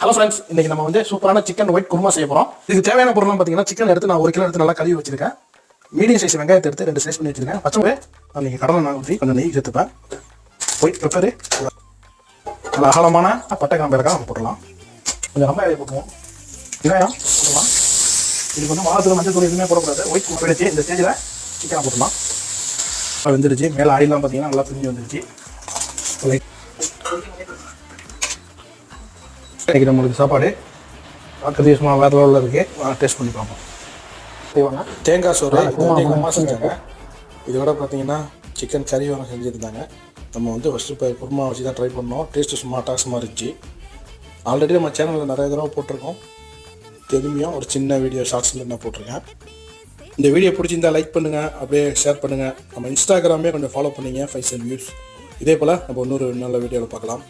Hello friends, இன்னைக்கு நம்ம வந்து சூப்பரான சிக்கன் ஒயிட் குருமா செய்ய போகிறோம். இதுக்கு தேவையான பொருள்லாம் பார்த்தீங்கன்னா, சிக்கன் எடுத்து நான் 1 கிலோ எடுத்து நல்லா கழுவி வச்சிருக்கேன். மீடியம் சைஸ் வெங்காயத்தை எடுத்து 2 ஸ்லைஸ் பண்ணி வச்சிருக்கேன். பச்சை நான் நீங்கள் கடலை நான் ஊற்றி கொஞ்சம் நெய் சேர்த்துப்பேன். ஒயிட் பெப்பரு, நல்லா அகலமான பட்டை கிராம்பு இலக்காய் நம்ம போட்டுடலாம். கொஞ்சம் ரொம்ப இலையை போட்டுவோம். வெங்காயம் போடலாம். இதுக்கு வந்து மிளகாத்தூள் மஞ்சள் தூள் எதுவுமே போடக்கூடாது. ஒயிட் குருமா எடுத்து இந்த ஸ்டேஜில் சிக்கனை போட்டுடலாம். வெந்துருச்சு. மேலே ஆயிலாம் பார்த்தீங்கன்னா நல்லா பிரிஞ்சு வந்துருச்சு. இன்றைக்கி நம்மளுக்கு சாப்பாடு பார்க்குறது சும்மா வேறு லெவலில் இருக்குது. டேஸ்ட் பண்ணி பார்ப்போம். தேங்காய் சோறு எங்கள் அம்மா செஞ்சாங்க. இதோட பார்த்தீங்கன்னா சிக்கன் கறி வரம் செஞ்சுருந்தாங்க. நம்ம வந்து ஃபஸ்ட்டு இப்போ குருமா வச்சு தான் ட்ரை பண்ணோம். டேஸ்ட்டு சும்மா அட்டாசமாக இருந்துச்சு. ஆல்ரெடி நம்ம சேனலில் நிறைய தடவை போட்டிருக்கோம். திரும்பியும் ஒரு சின்ன வீடியோ ஷார்ட்ஸில் நான் போட்டிருக்கேன். இந்த வீடியோ பிடிச்சிருந்தால் லைக் பண்ணுங்கள், அப்படியே ஷேர் பண்ணுங்கள். நம்ம இன்ஸ்டாகிராமே கொஞ்சம் ஃபாலோ பண்ணிங்க 5 வியூஸ். இதே போல் நம்ம இன்னொரு நல்ல வீடியோவில் பார்க்கலாம்.